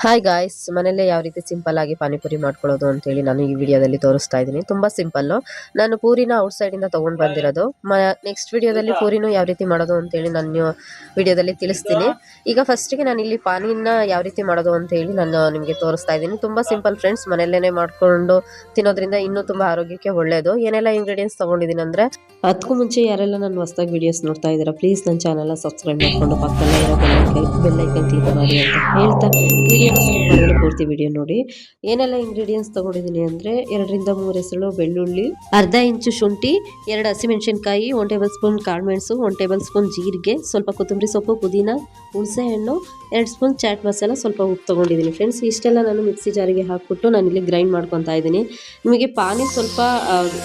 Hi guys, ಮನೆಯಲ್ಲೇ ಯಾವ ರೀತಿ ಸಿಂಪಲ್ ಆಗಿ ಪಾನಿಪುರಿ ಮಾಡ್ಕೊಳ್ಳೋದು ಅಂತೇಳಿ ನಾನು ಈ ವಿಡಿಯೋದಲ್ಲಿ ತೋರಿಸ್ತಾ ಇದ್ದೀನಿ. ತುಂಬ ಸಿಂಪಲ್ಲು. ನಾನು ಪೂರಿನ ಔಟ್ಸೈಡಿಂದ ತೊಗೊಂಡು ಬಂದಿರೋದು. ನೆಕ್ಸ್ಟ್ ವಿಡಿಯೋದಲ್ಲಿ ಪೂರಿನೂ ಯಾವ ರೀತಿ ಮಾಡೋದು ಅಂತೇಳಿ ನಾನು ವಿಡಿಯೋದಲ್ಲಿ ತಿಳಿಸ್ತೀನಿ. ಈಗ ಫಸ್ಟಿಗೆ ನಾನು ಇಲ್ಲಿ ಪಾನಿನ ಯಾವ ರೀತಿ ಮಾಡೋದು ಅಂತೇಳಿ ನಾನು ನಿಮಗೆ ತೋರಿಸ್ತಾ ಇದ್ದೀನಿ. ತುಂಬ ಸಿಂಪಲ್ ಫ್ರೆಂಡ್ಸ್, ಮನೆಯಲ್ಲೇ ಮಾಡ್ಕೊಂಡು ತಿನ್ನೋದ್ರಿಂದ ಇನ್ನೂ ತುಂಬ ಆರೋಗ್ಯಕ್ಕೆ ಒಳ್ಳೆಯದು. ಏನೆಲ್ಲ ಇಂಗ್ರೀಡಿಯೆಂಟ್ಸ್ ತೊಗೊಂಡಿದ್ದೀನಿ ಅಂದರೆ, ಅದಕ್ಕೂ ಮುಂಚೆ ಯಾರೆಲ್ಲ ನಾನು ಹೊಸದಾಗಿ ವಿಡಿಯೋಸ್ ನೋಡ್ತಾ ಇದ್ದೀರಾ, ಪ್ಲೀಸ್ ನನ್ನ ಚಾನಲ್ನ ಸಬ್ಸ್ಕ್ರೈಬ್ ಮಾಡಿಕೊಂಡು ಪಕ್ಕದಲ್ಲೇ ಇರೋ ಬೆಲ್ಲೈಕನ್ ಕ್ಲಿಕ್ ಮಾಡಿ ಅಂತ ಹೇಳ್ತಾ ವಿಡಿಯೋನ ಸ್ಕಿಪ್ ಮಾಡಿದ್ರೆ ಪೂರ್ತಿ ವಿಡಿಯೋ ನೋಡಿ. ಏನೆಲ್ಲ ಇಂಗ್ರೀಡಿಯೆಂಟ್ಸ್ ತೊಗೊಂಡಿದ್ದೀನಿ ಅಂದರೆ, 2 ರಿಂದ 3 ಹೆಸರು ಬೆಳ್ಳುಳ್ಳಿ, ಅರ್ಧ ಇಂಚು ಶುಂಠಿ, 2 ಹಸಿಮೆಣಸಿನ್ಕಾಯಿ, 1 ಟೇಬಲ್ ಸ್ಪೂನ್ ಕಾಳುಮೆಣಸು, 1 ಟೇಬಲ್ ಸ್ಪೂನ್ ಜೀರಿಗೆ, ಸ್ವಲ್ಪ ಕೊತ್ತಂಬರಿ ಸೊಪ್ಪು, ಪುದೀನ, ಹುಣಸೆ ಹಣ್ಣು, 2 ಸ್ಪೂನ್ ಚಾಟ್ ಮಸಾಲ, ಸ್ವಲ್ಪ ಉಪ್ಪು ತೊಗೊಂಡಿದ್ದೀನಿ ಫ್ರೆಂಡ್ಸ್. ಇಷ್ಟೆಲ್ಲ ನಾನು ಮಿಕ್ಸಿ ಜಾರಿಗೆ ಹಾಕ್ಬಿಟ್ಟು ನಾನಿಲ್ಲಿ ಗ್ರೈಂಡ್ ಮಾಡ್ಕೊತಾ ಇದ್ದೀನಿ. ನಿಮಗೆ ಪಾನಿ ಸ್ವಲ್ಪ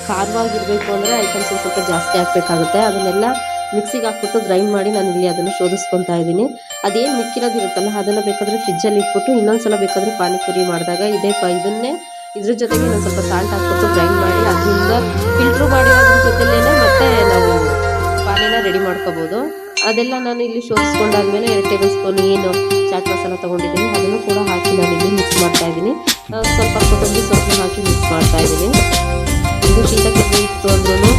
ಖಾರವಾಗಿರಬೇಕು ಅಂದರೆ ಐಟಮ್ಸ್ ಸ್ವಲ್ಪ ಜಾಸ್ತಿ ಹಾಕಬೇಕಾಗುತ್ತೆ. ಅದನ್ನೆಲ್ಲ ಮಿಕ್ಸಿಗೆ ಹಾಕ್ಬಿಟ್ಟು ಗ್ರೈಂಡ್ ಮಾಡಿ ನಾನು ಇಲ್ಲಿ ಅದನ್ನು ಶೋಧಿಸ್ಕೊತಾ ಇದ್ದೀನಿ. ಅದೇನು ಮಿಕ್ಕಿರೋದಿರುತ್ತಲ್ಲ ಅದನ್ನು ಬೇಕಾದರೆ ಫ್ರಿಜ್ಜಲ್ಲಿ ಇಟ್ಬಿಟ್ಟು ಇನ್ನೊಂದ್ಸಲ ಬೇಕಾದರೆ ಪಾನಿಪುರಿ ಮಾಡಿದಾಗ ಇದನ್ನೇ ಇದ್ರ ಜೊತೆಗೆ ನಾನು ಸ್ವಲ್ಪ ಸಾಲ್ಟ್ ಹಾಕ್ಬಿಟ್ಟು ಗ್ರೈಂಡ್ ಮಾಡಿ ಅದರಿಂದ ಫಿಲ್ಟ್ರ್ ಮಾಡಿರೋದ್ರ ಜೊತೆಲೇ ಮತ್ತೆ ನಾವು ಪಾನಿನ ರೆಡಿ ಮಾಡ್ಕೋಬೋದು. ಅದೆಲ್ಲ ನಾನು ಇಲ್ಲಿ ಶೋಧಿಸ್ಕೊಂಡಾದ್ಮೇಲೆ 2 ಟೇಬಲ್ ಸ್ಪೂನ್ ಏನು ಚಾಟ್ ಮಸಾಲ ತೊಗೊಂಡಿದ್ದೀನಿ ಅದನ್ನು ಕೂಡ ಹಾಕಿ ನಾನು ಇಲ್ಲಿ ಮಿಕ್ಸ್ ಮಾಡ್ತಾ ಇದ್ದೀನಿ. ಸ್ವಲ್ಪ ಕೊತ್ತಂಬರಿ ಸೊಪ್ಪು ಹಾಕಿ ಮಿಕ್ಸ್ ಮಾಡ್ತಾ ಇದ್ದೀನಿ. ಇದು ಶೀತಕ್ಕೆ ಇತ್ತು ಅಂದ್ರೂ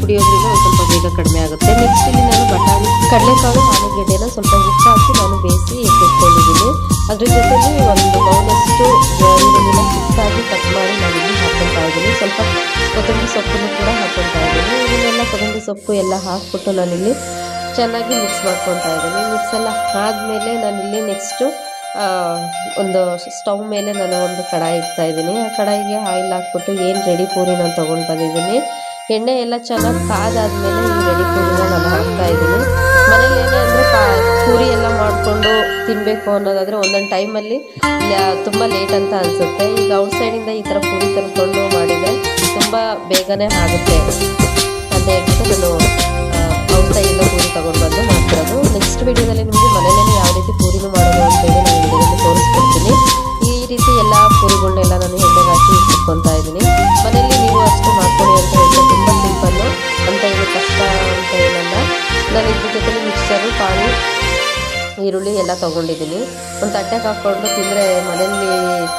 ಕುಡಿಯೋದ್ರಿಂದ ಒಂದು ಸ್ವಲ್ಪ ಬೇಗ ಕಡಿಮೆ ಆಗುತ್ತೆ. ನೆಕ್ಸ್ಟ್ ಇಲ್ಲಿ ನಾನು ಬಟಾಣಿ, ಕಡಲೆಕಾಳು, ಆಲೂಗೆಡ್ಡೆನ ಸ್ವಲ್ಪ ಉಪ್ಪು ಹಾಕಿ ನಾನು ಬೇಯಿಸಿ ಎತ್ತಿಟ್ಕೊಂಡಿದ್ದೀನಿ. ಅದ್ರ ಜೊತೆಗೆ ಒಂದು ಬೌಲಷ್ಟು ಈರುಳ್ಳಿನ ಚಿಕ್ಕದಾಗಿ ಕಟ್ ಮಾಡಿ ನಾನಿಲ್ಲಿ ಹಾಕ್ಕೊತಾ ಇದ್ದೀನಿ. ಸ್ವಲ್ಪ ಕೊತ್ತಂಬರಿ ಸೊಪ್ಪನ್ನು ಕೂಡ ಹಾಕ್ಕೊತಾ ಇದ್ದೀನಿ. ಇದನ್ನೆಲ್ಲ ಕೊತ್ತಂಬರಿ ಸೊಪ್ಪು ಎಲ್ಲ ಹಾಕ್ಬಿಟ್ಟು ನಾನಿಲ್ಲಿ ಚೆನ್ನಾಗಿ ಮಿಕ್ಸ್ ಮಾಡ್ಕೊತಾ ಇದ್ದೀನಿ. ಮಿಕ್ಸ್ ಎಲ್ಲ ಆದಮೇಲೆ ನಾನಿಲ್ಲಿ ನೆಕ್ಸ್ಟು ಒಂದು ಸ್ಟವ್ ಮೇಲೆ ನಾನು ಒಂದು ಕಡಾಯಿ ಇಡ್ತಾ ಇದ್ದೀನಿ. ಆ ಕಡಾಯಿಗೆ ಆಯಿಲ್ ಹಾಕ್ಬಿಟ್ಟು ಏನು ರೆಡಿ ಪೂರಿ ನಾನು ತೊಗೊಂಡು ಬಂದಿದ್ದೀನಿ. ಎಣ್ಣೆ ಎಲ್ಲ ಚೆನ್ನಾಗಿ ಕಾದಾದ್ಮೇಲೆ ಈ ರೆಡಿ ಪೂರಿನ ನಾನು ಹಾಕ್ತಾ ಇದ್ದೀನಿ. ಮನೇಲಿ ಏನೇ ಅಂದರೆ ಪೂರಿ ಎಲ್ಲ ಮಾಡಿಕೊಂಡು ತಿನ್ನಬೇಕು ಅನ್ನೋದಾದರೆ ಒಂದೊಂದು ಟೈಮಲ್ಲಿ ತುಂಬ ಲೇಟ್ ಅಂತ ಅನಿಸುತ್ತೆ. ಈಗ ಔಟ್ಸೈಡಿಂದ ಈ ಥರ ಪೂರಿ ತಂದ್ಕೊಂಡು ಮಾಡಿದರೆ ತುಂಬ ಬೇಗನೆ ಆಗುತ್ತೆ ಅಂತ ಹೇಳ್ಬಿಟ್ಟು ನಾನು ಔಟ್ಸೈಡಿಂದ ಪೂರಿ ತೊಗೊಂಡು ಬಂದು ಮಾಡ್ತಿರೋದು. ನೆಕ್ಸ್ಟ್ ವಿಡಿಯೋದಲ್ಲಿ ನಿಮಗೆ ಮನೆಯಲ್ಲೇ ಯಾವ ರೀತಿ ಪೂರಿನೂ ಮಾಡೋದು ಅಂತೇಳಿ ನಾನು ವಿಡಿಯೋದಲ್ಲಿ ತೋರಿಸ್ಕೊಡ್ತೀನಿ. ಈ ರೀತಿ ಎಲ್ಲ ಪೂರಿಗಳನ್ನೆಲ್ಲ ನಾನು ಎಣ್ಣೆಗೆ ಹಾಕಿ ಇಟ್ಕೊತಾ ಇದ್ದೀನಿ. ಮನೆಯಲ್ಲಿ ನೀವು ಅಷ್ಟು ಮಾಡ್ಕೊಳ್ಳಿ ಅಂತ ಹೇಳಿದ್ರೆ ತುಂಬ ಸಿಂಪಲ್ಲು ಅಂತ ಇದು ಕಷ್ಟ ಅಂತ ಏನಲ್ಲ. ನಾನು ಇದ್ರ ಜೊತೆಲಿ ಮಿಕ್ಸ್ಚರು, ಪಾನಿ, ಈರುಳ್ಳಿ ಎಲ್ಲ ತೊಗೊಂಡಿದ್ದೀನಿ. ಒಂದು ತಟ್ಟೆಗೆ ಹಾಕ್ಕೊಂಡು ತಿಂದರೆ ಮನೆಯಲ್ಲಿ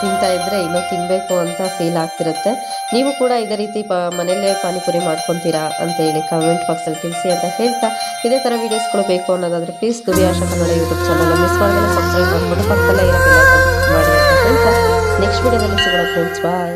ತಿಂತಾಯಿದ್ರೆ ಇನ್ನೂ ತಿನ್ನಬೇಕು ಅಂತ ಫೀಲ್ ಆಗ್ತಿರುತ್ತೆ. ನೀವು ಕೂಡ ಇದೇ ರೀತಿ ಮನೆಯಲ್ಲೇ ಪಾನಿಪುರಿ ಮಾಡ್ಕೊತೀರಾ ಅಂತ ಹೇಳಿ ಕಮೆಂಟ್ ಬಾಕ್ಸಲ್ಲಿ ತಿಳಿಸಿ ಅಂತ ಹೇಳ್ತಾ, ಇದೇ ಥರ ವೀಡಿಯೋಸ್ಗಳು ಬೇಕು ಅನ್ನೋದಾದರೆ please Duvi Asha Kannada YouTube channel miss ಮಾಡಿದ್ರೆ ಸಬ್ಸ್ಕ್ರೈಬ್ ಮಾಡಿಕೊಂಡು ಪಕ್ಕದಲ್ಲೇ ಇರೋ ಬೆಲ್ ಐಕಾನ್ ಮಾಡಿ ಅಂತ ಹೇಳ್ತಾ ನೆಕ್ಸ್ಟ್ ವಿಡಿಯೋದಲ್ಲಿ ಸಿಗೋಣ ಫ್ರೆಂಡ್ಸ್. ಬಾಯ್.